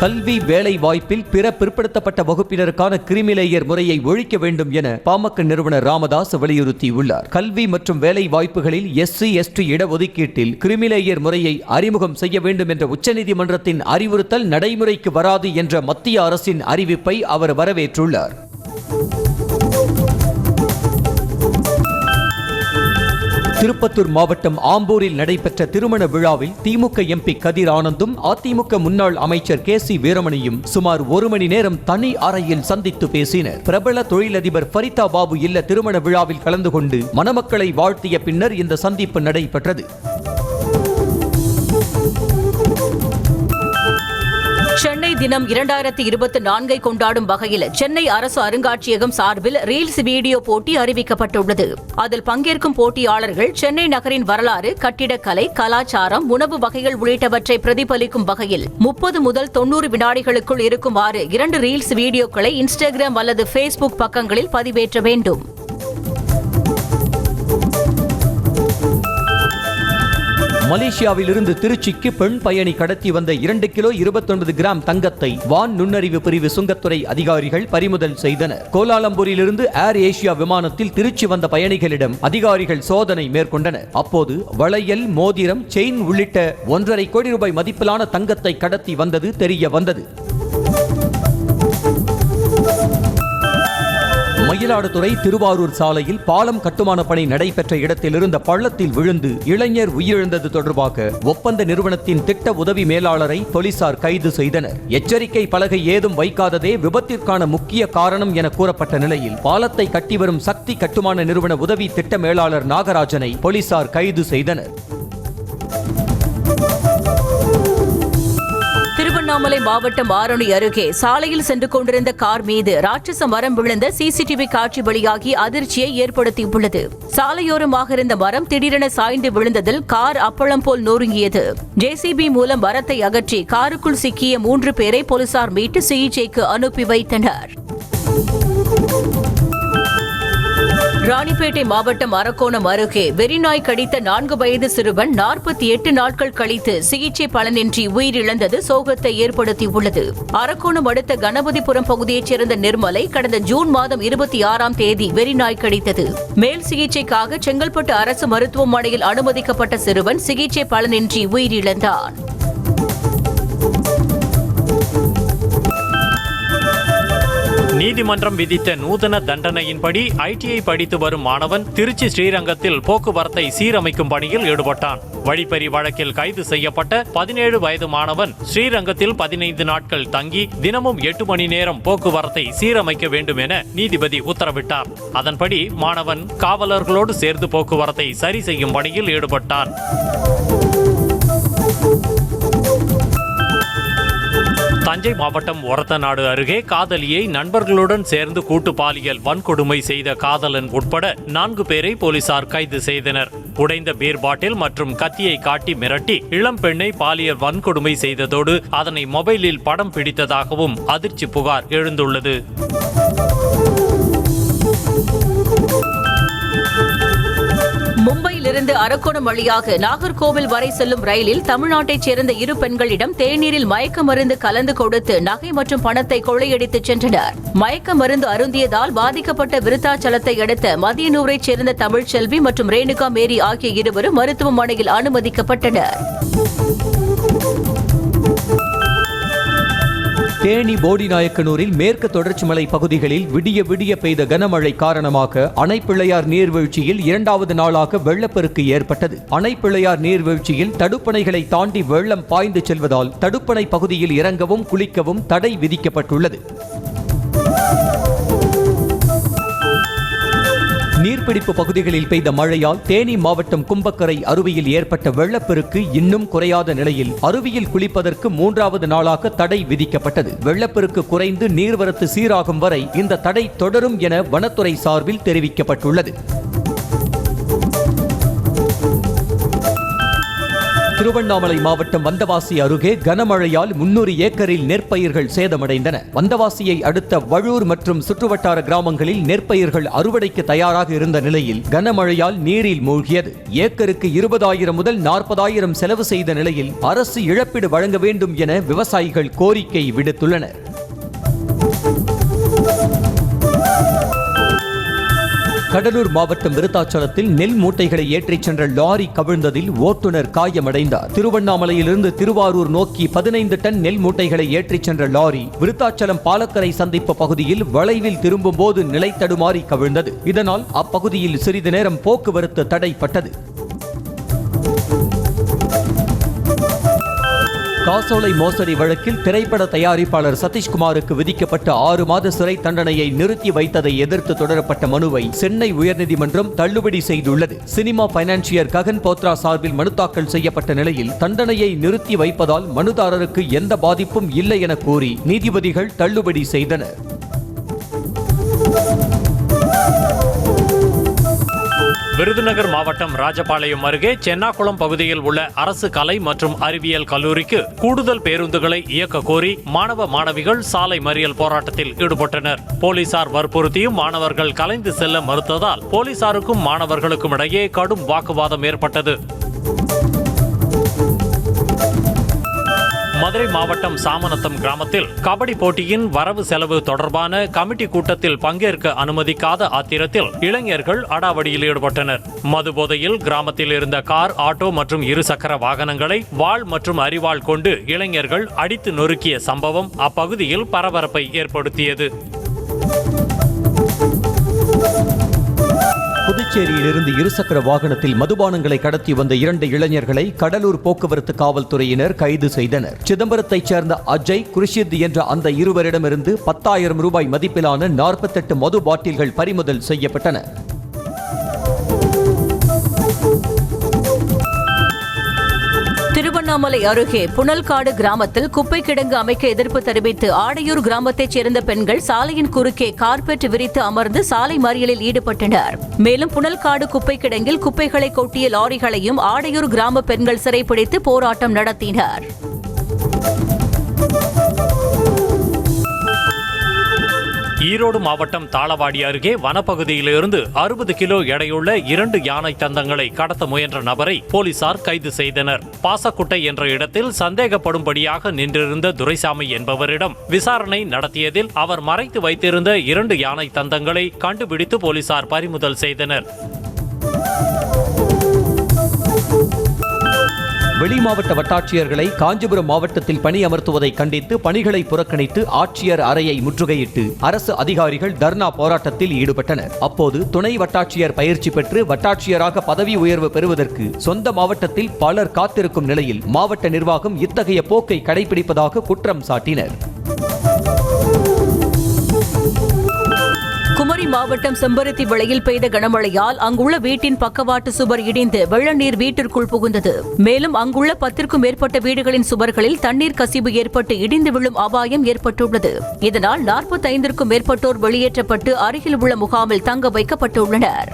கல்வி வேலை வாய்ப்பில் பிற பிற்படுத்தப்பட்ட வகுப்பினருக்கான கிரிமிலேயர் முறையை ஒழிக்க வேண்டும் என பாமக நிறுவனர் ராமதாஸ் வலியுறுத்தியுள்ளார். கல்வி மற்றும் வேலை வாய்ப்புகளில் SC/ST இடஒதுக்கீட்டில் கிரிமிலேயர் முறையை அறிமுகம் செய்ய வேண்டும் என்ற உச்சநீதிமன்றத்தின் அறிவுறுத்தல் நடைமுறைக்கு வராது என்ற மத்திய அரசின் அறிவிப்பை அவர் வரவேற்றுள்ளார். திருப்பத்தூர் மாவட்டம் ஆம்பூரில் நடைபெற்ற திருமண விழாவில் திமுக MP கதிர் ஆனந்தும் அதிமுக முன்னாள் அமைச்சர் KC வீரமணியும் சுமார் 1 மணி நேரம் தனி அறையில் சந்தித்து பேசினர். பிரபல தொழிலதிபர் ஃபரிதா பாபு இல்ல திருமண விழாவில் கலந்து கொண்டு மணமக்களை வாழ்த்திய பின்னர் இந்த சந்திப்பு நடைபெற்றது.
சென்னை தினம் 2024 கொண்டாடும் வகையில் சென்னை அரசு அருங்காட்சியகம் சார்பில் ரீல்ஸ் வீடியோ போட்டி அறிவிக்கப்பட்டுள்ளது. அதில் பங்கேற்கும் போட்டியாளர்கள் சென்னை நகரின் வரலாறு, கட்டிடக்கலை, கலாச்சாரம், உணவு வகைகள் உள்ளிட்டவற்றை பிரதிபலிக்கும் வகையில் 30 முதல் 90 வினாடிகளுக்குள் இருக்குமாறு 2 ரீல்ஸ் வீடியோக்களை இன்ஸ்டாகிராம் அல்லது Facebook பக்கங்களில் பதிவேற்ற வேண்டும்.
மலேசியாவிலிருந்து திருச்சிக்கு பெண் பயணி கடத்தி வந்த 2 கிலோ 29 கிராம் தங்கத்தை வான் நுண்ணறிவு பிரிவு சுங்கத்துறை அதிகாரிகள் பறிமுதல் செய்தனர். கோலாலம்பூரிலிருந்து ஏர் ஏசியா விமானத்தில் திருச்சி வந்த பயணிகளிடம் அதிகாரிகள் சோதனை மேற்கொண்டனர். அப்போது வளையல், மோதிரம், செயின் உள்ளிட்ட 1.5 கோடி ரூபாய் மதிப்பிலான தங்கத்தை கடத்தி வந்தது தெரிய வந்தது. மயிலாடுதுறை திருவாரூர் சாலையில் பாலம் கட்டுமான பணி நடைபெற்ற இடத்தில் இருந்த பள்ளத்தில் விழுந்து இளைஞர் உயிரிழந்தது தொடர்பாக ஒப்பந்த நிறுவனத்தின் திட்ட உதவி மேலாளரை போலீசார் கைது செய்தனர். எச்சரிக்கை பலகை ஏதும் வைக்காததே விபத்திற்கான முக்கிய காரணம் என கூறப்பட்ட நிலையில் பாலத்தை கட்டி வரும் சக்தி கட்டுமான நிறுவன உதவி திட்ட மேலாளர் நாகராஜனை போலீசார் கைது செய்தனர்.
திருவண்ணாமலை மாவட்டம் ஆரணி அருகே சாலையில் சென்று கொண்டிருந்த கார் மீது ராட்சச மரம் விழுந்த சிசிடிவி காட்சி வெளியாகி அதிர்ச்சியை ஏற்படுத்தியுள்ளது. சாலையோரமாக இருந்த மரம் திடீரென சாய்ந்து விழுந்ததில் கார் அப்பளம் போல் நொறுங்கியது. ஜேசிபி மூலம் மரத்தை அகற்றி காருக்குள் சிக்கிய 3 பேரை போலீசார் மீட்டு சிகிச்சைக்கு அனுப்பி வைத்தனர். ராணிப்பேட்டை மாவட்டம் அரக்கோணம் அருகே வெறிநாய் கடித்த 4 வயது சிறுவன் 48 நாட்கள் கழித்து சிகிச்சை பலனின்றி உயிரிழந்தது சோகத்தை ஏற்படுத்தியுள்ளது. அரக்கோணம் அடுத்த கணபதிபுரம் பகுதியைச் சேர்ந்த நிர்மலை கடந்த ஜூன் மாதம் 26ஆம் தேதி வெறிநாய் கடித்தது. மேல் சிகிச்சைக்காக செங்கல்பட்டு அரசு மருத்துவமனையில் அனுமதிக்கப்பட்ட சிறுவன் சிகிச்சை பலனின்றி உயிரிழந்தான்.
நீதிமன்றம் விதித்த நூதன தண்டனையின்படி ஐடிஐ படித்து வரும் மாணவன் திருச்சி ஸ்ரீரங்கத்தில் போக்குவரத்தை சீரமைக்கும் பணியில் ஈடுபட்டான். வழிப்பறி வழக்கில் கைது செய்யப்பட்ட 17 வயது மாணவன் ஸ்ரீரங்கத்தில் 15 நாட்கள் தங்கி தினமும் 8 மணி நேரம் போக்குவரத்தை சீரமைக்க வேண்டும் என நீதிபதி உத்தரவிட்டார். அதன்படி மாணவன் காவலர்களோடு சேர்ந்து போக்குவரத்தை சரி செய்யும் பணியில் ஈடுபட்டான். தஞ்சை மாவட்டம் ஒரத்தநாடு அருகே காதலியை நண்பர்களுடன் சேர்ந்து கூட்டு பாலியல் வன்கொடுமை செய்த காதலன் உட்பட 4 பேரை போலீசார் கைது செய்தனர். உடைந்த பீர் பாட்டில் மற்றும் கத்தியை காட்டி மிரட்டி இளம் பெண்ணை பாலியல் வன்கொடுமை செய்ததோடு அதனை மொபைலில் படம் பிடித்ததாகவும் அதிர்ச்சி புகார் எழுந்துள்ளது.
மும்பையிலிருந்து அரக்கோணம் வழியாக நாகர்கோவில் வரை செல்லும் ரயிலில் தமிழ்நாட்டைச் சேர்ந்த 2 பெண்களிடம் தேநீரில் மயக்க மருந்து கலந்து கொடுத்து நகை மற்றும் பணத்தை கொள்ளையடித்துச் சென்றனர். மயக்க மருந்து அருந்தியதால் பாதிக்கப்பட்ட விருத்தாச்சலத்தை அடுத்த மதியனூரைச் சேர்ந்த தமிழ்ச்செல்வி மற்றும் ரேணுகா மேரி ஆகிய இருவரும் மருத்துவமனையில் அனுமதிக்கப்பட்டனர்.
தேனி போடிநாயக்கனூரில் மேற்கு தொடர்ச்சி மலை பகுதிகளில் விடிய விடிய பெய்த கனமழை காரணமாக அணைப்பிள்ளையார் நீர்வீழ்ச்சியில் 2வது நாளாக வெள்ளப்பெருக்கு ஏற்பட்டது. அணைப்பிள்ளையார் நீர்வீழ்ச்சியில் தடுப்பணைகளை தாண்டி வெள்ளம் பாய்ந்து செல்வதால் தடுப்பணை பகுதியில் இறங்கவும் குளிக்கவும் தடை விதிக்கப்பட்டுள்ளது. நீர்பிடிப்பு பகுதிகளில் பெய்த மழையால் தேனி மாவட்டம் கும்பக்கரை அருவியில் ஏற்பட்ட வெள்ளப்பெருக்கு இன்னும் குறையாத நிலையில் அருவியில் குளிப்பதற்கு 3வது நாளாக தடை விதிக்கப்பட்டது. வெள்ளப்பெருக்கு குறைந்து நீர்வரத்து சீராகும் வரை இந்த தடை தொடரும் என வனத்துறை சார்பில் தெரிவிக்கப்பட்டுள்ளது. திருவண்ணாமலை மாவட்டம் வந்தவாசி அருகே கனமழையால் 300 ஏக்கரில் நெற்பயிர்கள் சேதமடைந்தன. வந்தவாசியை அடுத்த வழூர் மற்றும் சுற்றுவட்டார கிராமங்களில் நெற்பயிர்கள் அறுவடைக்கு தயாராக இருந்த நிலையில் கனமழையால் நீரில் மூழ்கியது. ஏக்கருக்கு 20,000 முதல் 40,000 செலவு செய்த நிலையில் அரசு இழப்பீடு வழங்க வேண்டும் என விவசாயிகள் கோரிக்கை விடுத்துள்ளனர். கடலூர் மாவட்டம் விருத்தாச்சலத்தில் நெல் மூட்டைகளை ஏற்றிச் சென்ற லாரி கவிழ்ந்ததில் ஓட்டுநர் காயமடைந்தார். திருவண்ணாமலையிலிருந்து திருவாரூர் நோக்கி 15 டன் நெல் மூட்டைகளை ஏற்றிச் சென்ற லாரி விருத்தாச்சலம் பாலக்கரை சந்திப்பு பகுதியில் வளைவில் திரும்பும் போது நிலை தடுமாறி கவிழ்ந்தது. இதனால் அப்பகுதியில் சிறிது நேரம் போக்குவரத்து தடைப்பட்டது. காசோலை மோசடி வழக்கில் திரைப்பட தயாரிப்பாளர் சதீஷ்குமாருக்கு விதிக்கப்பட்ட 6 மாத சிறை தண்டனையை நிறுத்தி வைத்ததை எதிர்த்து தொடரப்பட்ட மனுவை சென்னை உயர்நீதிமன்றம் தள்ளுபடி செய்துள்ளது. சினிமா பைனான்சியர் ககன் போத்ரா சார்பில் மனு தாக்கல் செய்யப்பட்ட நிலையில் தண்டனையை நிறுத்தி வைப்பதால் மனுதாரருக்கு எந்த பாதிப்பும் இல்லை என கூறி நீதிபதிகள் தள்ளுபடி செய்தனர்.
விருதுநகர் மாவட்டம் ராஜபாளையம் அருகே சென்னாக்குளம் பகுதியில் உள்ள அரசு கலை மற்றும் அறிவியல் கல்லூரிக்கு கூடுதல் பேருந்துகளை இயக்க கோரி மாணவ மாணவிகள் சாலை மறியல் போராட்டத்தில் ஈடுபட்டனர். போலீசார் வற்புறுத்தியும் மாணவர்கள் கலைந்து செல்ல மறுத்ததால் போலீசாருக்கும் மாணவர்களுக்கும் இடையே கடும் வாக்குவாதம் ஏற்பட்டது. மதுரை மாவட்டம் சாமநத்தம் கிராமத்தில் கபடி போட்டியின் வரவு செலவு தொடர்பான கமிட்டி கூட்டத்தில் பங்கேற்க அனுமதிக்காத ஆத்திரத்தில் இளைஞர்கள் அடாவடியில் ஈடுபட்டனர். மது போதையில் கிராமத்தில் இருந்த கார், ஆட்டோ மற்றும் இருசக்கர வாகனங்களை வாள் மற்றும் அரிவாள் கொண்டு இளைஞர்கள் அடித்து நொறுக்கிய சம்பவம் அப்பகுதியில் பரபரப்பை ஏற்படுத்தியது.
புதுச்சேரியிலிருந்து இருசக்கர வாகனத்தில் மதுபானங்களை கடத்தி வந்த 2 இளைஞர்களை கடலூர் போக்குவரத்து காவல்துறையினர் கைது செய்தனர். சிதம்பரத்தைச் சேர்ந்த அஜய், குர்ஷித் என்ற அந்த இருவரிடமிருந்து 10,000 ரூபாய் மதிப்பிலான 48 மது பாட்டில்கள் பறிமுதல் செய்யப்பட்டன.
திருவண்ணாமலை அருகே புனல்காடு கிராமத்தில் குப்பை கிடங்கு அமைக்க எதிர்ப்பு தெரிவித்து ஆடையூர் கிராமத்தைச் சேர்ந்த பெண்கள் சாலையின் குறுக்கே கார்பெட் விரித்து அமர்ந்து சாலை மறியலில் ஈடுபட்டனர். மேலும் புனல்காடு குப்பை கிடங்கில் குப்பைகளை கொட்டிய லாரிகளையும் ஆடையூர் கிராம பெண்கள் சிறைப்பிடித்து போராட்டம் நடத்தினர்.
ஈரோடு மாவட்டம் தாளவாடி அருகே வனப்பகுதியிலிருந்து 60 கிலோ எடையுள்ள 2 யானை தந்தங்களை கடத்த முயன்ற நபரை போலீசார் கைது செய்தனர். பாசக்குட்டை என்ற இடத்தில் சந்தேகப்படும்படியாக நின்றிருந்த துரைசாமி என்பவரிடம் விசாரணை நடத்தியதில் அவர் மறைத்து வைத்திருந்த 2 யானை தந்தங்களை கண்டுபிடித்து போலீசார் பறிமுதல் செய்தனர்.
வெளிமாவட்ட வட்டாட்சியர்களை காஞ்சிபுரம் மாவட்டத்தில் பணி அமர்த்துவதை கண்டித்து பணிகளை புறக்கணித்து ஆட்சியர் அறையை முற்றுகையிட்டு அரசு அதிகாரிகள் தர்ணா போராட்டத்தில் ஈடுபட்டனர். அப்போது துணை வட்டாட்சியர் பயிற்சி பெற்று வட்டாட்சியராக பதவி உயர்வு பெறுவதற்கு சொந்த மாவட்டத்தில் பலர் காத்திருக்கும் நிலையில் மாவட்ட நிர்வாகம் இத்தகைய போக்கை கடைபிடிப்பதாக குற்றம் சாட்டினர்.
குமரி மாவட்டம் செம்பருத்தி விளையில் பெய்த கனமழையால் அங்குள்ள வீட்டின் பக்கவாட்டு சுவர் இடிந்து வெள்ள நீர் வீட்டிற்குள் புகுந்தது. மேலும் அங்குள்ள 10க்கும் மேற்பட்ட வீடுகளின் சுவர்களில் தண்ணீர் கசிவு ஏற்பட்டு இடிந்து விழும் அபாயம் ஏற்பட்டுள்ளது. இதனால் 45க்கும் மேற்பட்டோர் வெளியேற்றப்பட்டு அருகில் உள்ள முகாமில் தங்க வைக்கப்பட்டுள்ளனர்.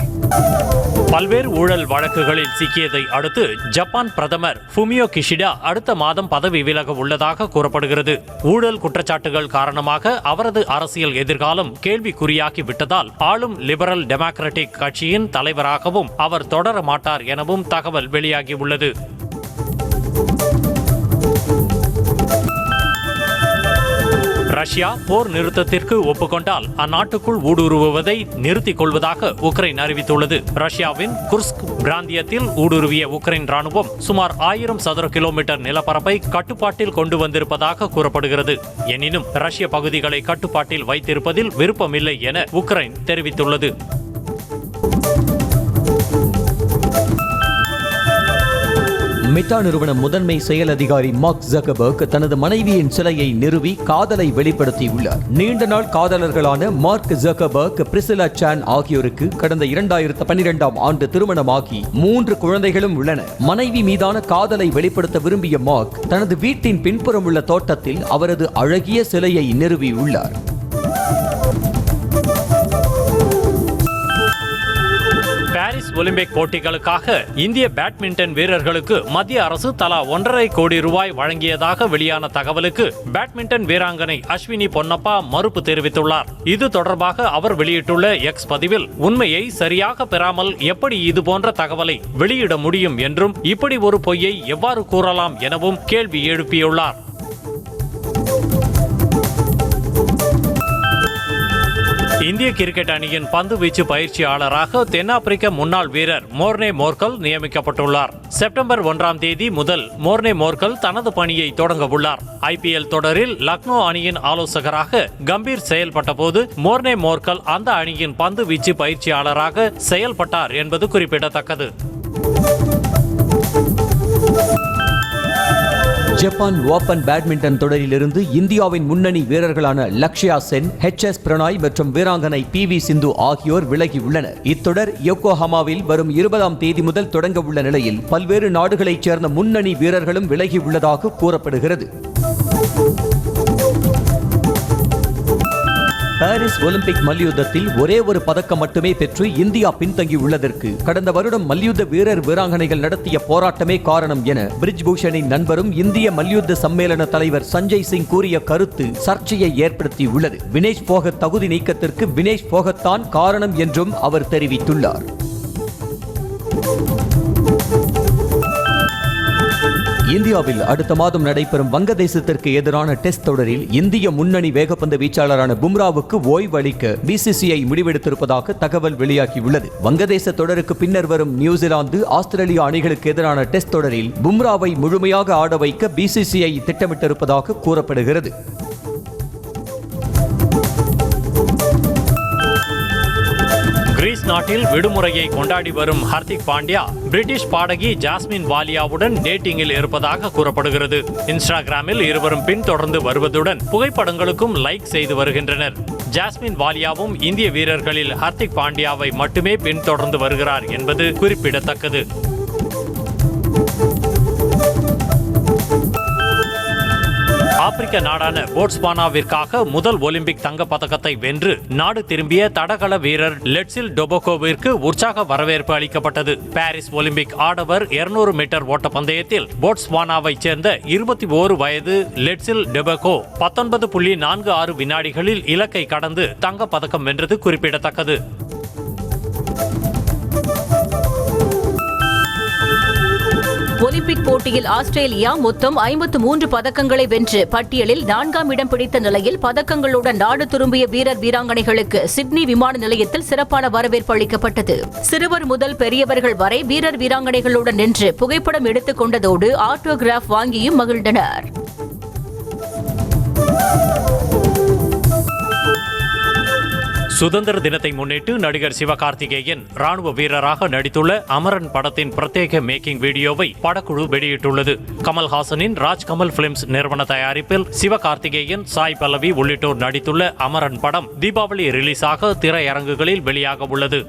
பல்வேறு ஊழல் வழக்குகளில் சிக்கியதை அடுத்து ஜப்பான் பிரதமர் ஃபுமியோ கிஷிடா அடுத்த மாதம் பதவி விலக உள்ளதாக கூறப்படுகிறது. ஊழல் குற்றச்சாட்டுகள் காரணமாக அவரது அரசியல் எதிர்காலம் கேள்விக்குறியாகி விட்டதால் ஆளும் லிபரல் டெமோக்ராட்டிக் கட்சியின் தலைவராகவும் அவர் தொடர மாட்டார் எனவும் தகவல் வெளியாகியுள்ளது. ரஷ்யா போர் நிறுத்தத்திற்கு ஒப்புக்கொண்டால் அந்நாட்டுக்குள் ஊடுருவுவதை நிறுத்திக் கொள்வதாக உக்ரைன் அறிவித்துள்ளது. ரஷ்யாவின் குர்ஸ்க் பிராந்தியத்தில் ஊடுருவிய உக்ரைன் ராணுவம் சுமார் 1000 சதுர கிலோமீட்டர் நிலப்பரப்பை கட்டுப்பாட்டில் கொண்டு வந்திருப்பதாக கூறப்படுகிறது. எனினும் ரஷ்ய பகுதிகளை கட்டுப்பாட்டில் வைத்திருப்பதில் விருப்பமில்லை என உக்ரைன் தெரிவித்துள்ளது.
மெட்டா நிறுவன முதன்மை செயல் அதிகாரி மார்க் ஜக்கர்பர்க் தனது மனைவியின் சிலையை நிறுவி காதலை வெளிப்படுத்தியுள்ளார். நீண்ட நாள் காதலர்களான மார்க் ஜக்கர்பர்க், பிரிசிலா சான் ஆகியோருக்கு கடந்த 2012ஆம் ஆண்டு திருமணமாகி 3 குழந்தைகளும் உள்ளன. மனைவி மீதான காதலை வெளிப்படுத்த விரும்பிய மார்க் தனது வீட்டின் பின்புறம் உள்ள தோட்டத்தில் அவரது அழகிய சிலையை நிறுவியுள்ளார்.
பாரிஸ் ஒலிம்பிக் போட்டிகளுக்காக இந்திய பேட்மிண்டன் வீரர்களுக்கு மத்திய அரசு தலா 1.5 கோடி ரூபாய் வழங்கியதாக வெளியான தகவலுக்கு பேட்மிண்டன் வீராங்கனை அஸ்வினி பொன்னப்பா மறுப்பு தெரிவித்துள்ளார். இது தொடர்பாக அவர் வெளியிட்டுள்ள எக்ஸ் பதிவில், உண்மையை சரியாக பெறாமல் எப்படி இதுபோன்ற தகவலை வெளியிட முடியும் என்றும் இப்படி ஒரு பொய்யை எவ்வாறு கூறலாம் எனவும் கேள்வி எழுப்பியுள்ளார். இந்திய கிரிக்கெட் அணியின் பந்து வீச்சு பயிற்சியாளராக தென்னாப்பிரிக்க முன்னாள் வீரர் மோர்னே மோர்கல் நியமிக்கப்பட்டுள்ளார். செப்டம்பர் 1ஆம் தேதி முதல் மோர்னே மோர்கல் தனது பணியை தொடங்க உள்ளார். IPL தொடரில் லக்னோ அணியின் ஆலோசகராக கம்பீர் செயல்பட்ட போது மோர்னே மோர்கல் அந்த அணியின் பந்து வீச்சு பயிற்சியாளராக செயல்பட்டார் என்பது குறிப்பிடத்தக்கது.
ஜப்பான் ஓபன் பேட்மிண்டன் தொடரிலிருந்து இந்தியாவின் முன்னணி வீரர்களான லக்ஷயா சென், HS பிரணாய் மற்றும் வீராங்கனை PV சிந்து ஆகியோர் விலகியுள்ளனர். இத்தொடர் யோகோஹாமாவில் வரும் 20ஆம் தேதி முதல் தொடங்க உள்ள நிலையில் பல்வேறு நாடுகளைச் சேர்ந்த முன்னணி வீரர்களும் விலகியுள்ளதாக கூறப்படுகிறது. பாரிஸ் ஒலிம்பிக் மல்யுத்தத்தில் ஒரே ஒரு பதக்கம் மட்டுமே பெற்று இந்தியா பின்தங்கியுள்ளதற்கு கடந்த வருடம் மல்யுத்த வீரர் வீராங்கனைகள் நடத்திய போராட்டமே காரணம் என பிரிஜ் பூஷனின் நண்பரும் இந்திய மல்யுத்த சம்மேளன தலைவர் சஞ்சய் சிங் கூறிய கருத்து சர்ச்சையை ஏற்படுத்தியுள்ளது. வினேஷ் போகத் தகுதி நீக்கத்திற்கு வினேஷ் போகத்தான் காரணம் என்றும் அவர் தெரிவித்துள்ளார். இந்தியாவில் அடுத்த மாதம் நடைபெறும் வங்கதேசத்திற்கு எதிரான டெஸ்ட் தொடரில் இந்திய முன்னணி வேகப்பந்து வீச்சாளரான பும்ராவுக்கு ஓய்வு அளிக்க பிசிசிஐ முடிவெடுத்திருப்பதாக தகவல் வெளியாகியுள்ளது. வங்கதேச தொடருக்கு பின்னர் வரும் நியூசிலாந்து, ஆஸ்திரேலியா அணிகளுக்கு எதிரான டெஸ்ட் தொடரில் பும்ராவை முழுமையாக ஆட வைக்க பிசிசிஐ திட்டமிட்டிருப்பதாக கூறப்படுகிறது.
கிரீஸ் நாட்டில் விடுமுறையை கொண்டாடி வரும் ஹர்திக் பாண்டியா பிரிட்டிஷ் பாடகி ஜாஸ்மின் வாலியாவுடன் டேட்டிங்கில் இருப்பதாக கூறப்படுகிறது. இன்ஸ்டாகிராமில் இருவரும் பின்தொடர்ந்து வருவதுடன் புகைப்படங்களுக்கும் லைக் செய்து வருகின்றனர். ஜாஸ்மின் வாலியாவும் இந்திய வீரர்களில் ஹர்திக் பாண்டியாவை மட்டுமே பின்தொடர்ந்து வருகிறார் என்பது குறிப்பிடத்தக்கது. ஆப்பிரிக்க நாடான போட்ஸ்வானாவிற்காக முதல் ஒலிம்பிக் தங்கப் பதக்கத்தை வென்று நாடு திரும்பிய தடகள வீரர் லெட்சில் டொபோகோவிற்கு உற்சாக வரவேற்பு அளிக்கப்பட்டது. பாரிஸ் ஒலிம்பிக் ஆடவர் 200 மீட்டர் ஓட்ட பந்தயத்தில் போட்ஸ்வானாவைச் சேர்ந்த 21 வயது லெட்சில் டொபோகோ 19.46 வினாடிகளில் இலக்கை கடந்து தங்கப் பதக்கம் வென்றது குறிப்பிடத்தக்கது.
ஒலிம்பிக் போட்டியில் ஆஸ்திரேலியா மொத்தம் 53 பதக்கங்களை வென்று பட்டியலில் 4ஆம் இடம் பிடித்த நிலையில் பதக்கங்களுடன் நாடு திரும்பிய வீரர் வீராங்கனைகளுக்கு சிட்னி விமான நிலையத்தில் சிறப்பான வரவேற்பு அளிக்கப்பட்டது. சிறுவர் முதல் பெரியவர்கள் வரை வீரர் வீராங்கனைகளுடன் நின்று புகைப்படம் எடுத்துக் கொண்டதோடு ஆட்டோகிராஃப் வாங்கியும் மகிழ்ந்தனர்.
சுதந்திர தினத்தை முன்னிட்டு நடிகர் சிவகார்த்திகேயன் ராணுவ வீரராக நடித்துள்ள அமரன் படத்தின் பிரத்யேக மேக்கிங் வீடியோவை படக்குழு வெளியிட்டுள்ளது. கமல்ஹாசனின் ராஜ்கமல் பிலிம்ஸ் நிறுவன தயாரிப்பில் சிவகார்த்திகேயன், சாய் பல்லவி உள்ளிட்டோர் நடித்துள்ள அமரன் படம் தீபாவளி ரிலீஸாக திரையரங்குகளில் வெளியாக உள்ளது.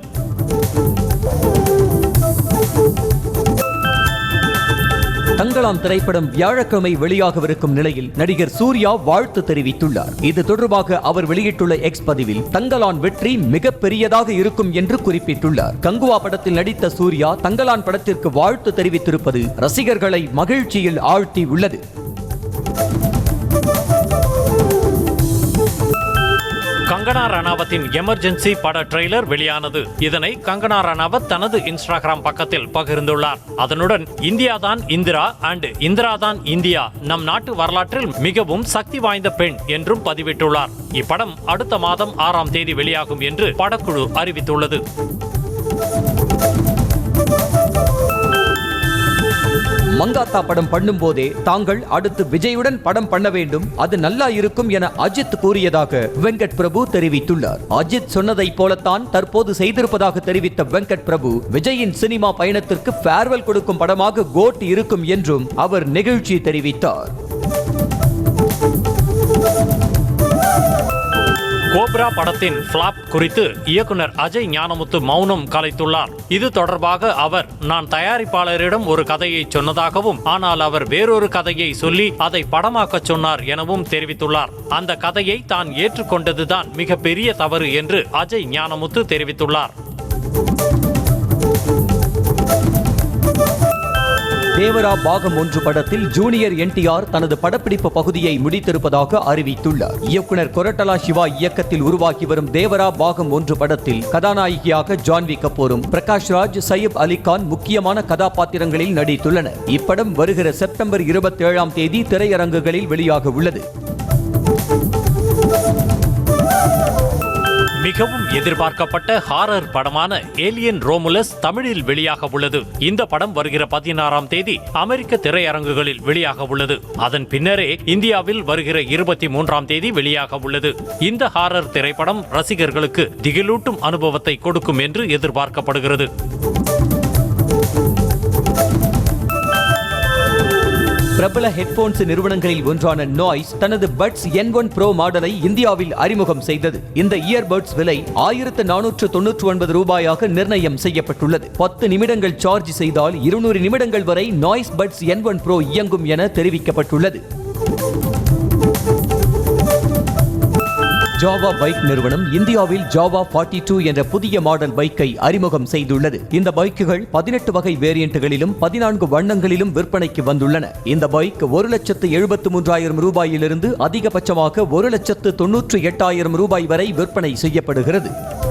தங்களான் திரைப்படம் வியாழக்கிழமை வெளியாகவிருக்கும் நிலையில் நடிகர் சூர்யா வாழ்த்து தெரிவித்துள்ளார். இது தொடர்பாக அவர் வெளியிட்டுள்ள எக்ஸ் பதிவில் தங்களான் வெற்றி மிகப்பெரியதாக இருக்கும் என்று குறிப்பிட்டுள்ளார். கங்குவா படத்தில் நடித்த சூர்யா தங்களான் படத்திற்கு வாழ்த்து தெரிவித்திருப்பது ரசிகர்களை மகிழ்ச்சியில் ஆழ்த்தி உள்ளது.
கங்கனா ரனாவத்தின் எமர்ஜென்சி பட ட்ரெய்லர் வெளியானது. இதனை கங்கனா ரனாவத் தனது இன்ஸ்டாகிராம் பக்கத்தில் பகிர்ந்துள்ளார். அதனுடன் இந்தியாதான் இந்திரா அண்ட் இந்திராதான் இந்தியா, நம் நாட்டு வரலாற்றில் மிகவும் சக்தி வாய்ந்த பெண் என்றும் பதிவிட்டுள்ளார். இப்படம் அடுத்த மாதம் 6ஆம் தேதி வெளியாகும் என்று படக்குழு அறிவித்துள்ளது.
மங்காத்தா படம் பண்ணும் போதே தாங்கள் அடுத்து விஜயுடன் படம் பண்ண வேண்டும், அது நல்லா இருக்கும் என அஜித் கூறியதாக வெங்கட் பிரபு தெரிவித்துள்ளார். அஜித் சொன்னதை போலத்தான் தற்போது செய்திருப்பதாக தெரிவித்த வெங்கட் பிரபு விஜயின் சினிமா பயணத்திற்கு ஃபேர்வெல் கொடுக்கும் படமாக கோட் இருக்கும் என்றும் அவர் நெகிழ்ச்சி தெரிவித்தார்.
கோப்ரா படத்தின் ஃபிளாப் குறித்து இயக்குனர் அஜய் ஞானமுத்து மௌனம் கலைத்துள்ளார். இது தொடர்பாக அவர், நான் தயாரிப்பாளரிடம் ஒரு கதையை சொன்னதாகவும் ஆனால் அவர் வேறொரு கதையை சொல்லி அதை படமாக்க சொன்னார் எனவும் தெரிவித்துள்ளார். அந்த கதையை தான் ஏற்றுக்கொண்டதுதான் மிகப்பெரிய தவறு என்று அஜய் ஞானமுத்து தெரிவித்துள்ளார்.
தேவரா பாகம் 1 படத்தில் ஜூனியர் NTR தனது படப்பிடிப்பு பகுதியை முடித்திருப்பதாக அறிவித்துள்ளார். இயக்குனர் கொரட்டலா சிவா இயக்கத்தில் உருவாகி வரும் தேவரா பாகம் 1 படத்தில் கதாநாயகியாக ஜான்வி கபூரும், பிரகாஷ் ராஜ், சையப் அலிகான் முக்கியமான கதாபாத்திரங்களில் நடித்துள்ளனர். இப்படம் வருகிற செப்டம்பர் 27ஆம் தேதி திரையரங்குகளில் வெளியாக உள்ளது.
மிகவும் எதிர்பார்க்கப்பட்ட ஹாரர் படமான ஏலியன் ரோமுலஸ் தமிழில் வெளியாக உள்ளது. இந்த படம் வருகிற 16ஆம் தேதி அமெரிக்க திரையரங்குகளில் வெளியாக உள்ளது. அதன் பின்னரே இந்தியாவில் வருகிற 23ஆம் தேதி வெளியாக உள்ளது. இந்த ஹாரர் திரைப்படம் ரசிகர்களுக்கு திகிலூட்டும் அனுபவத்தை கொடுக்கும் என்று எதிர்பார்க்கப்படுகிறது.
பிரபல ஹெட்போன்ஸ் நிறுவனங்களில் ஒன்றான நாய்ஸ் தனது பட்ஸ் N1 Pro மாடலை இந்தியாவில் அறிமுகம் செய்தது. இந்த இயர்பட்ஸ் விலை 1499 ரூபாயாக நிர்ணயம் செய்யப்பட்டுள்ளது. 10 நிமிடங்கள் சார்ஜ் செய்தால் 200 நிமிடங்கள் வரை நாய்ஸ் பட்ஸ் N1 Pro இயங்கும் என தெரிவிக்கப்பட்டுள்ளது. ஜாவா பைக் நிறுவனம் இந்தியாவில் ஜாவா 42 என்ற புதிய மாடல் பைக்கை அறிமுகம் செய்துள்ளது. இந்த பைக்குகள் 18 வகை வேரியன்ட்களிலும் 14 வண்ணங்களிலும் விற்பனைக்கு வந்துள்ளன. இந்த பைக் 1,73,000 ரூபாயிலிருந்து அதிகபட்சமாக 1,98,000 ரூபாய் வரை விற்பனை செய்யப்படுகிறது.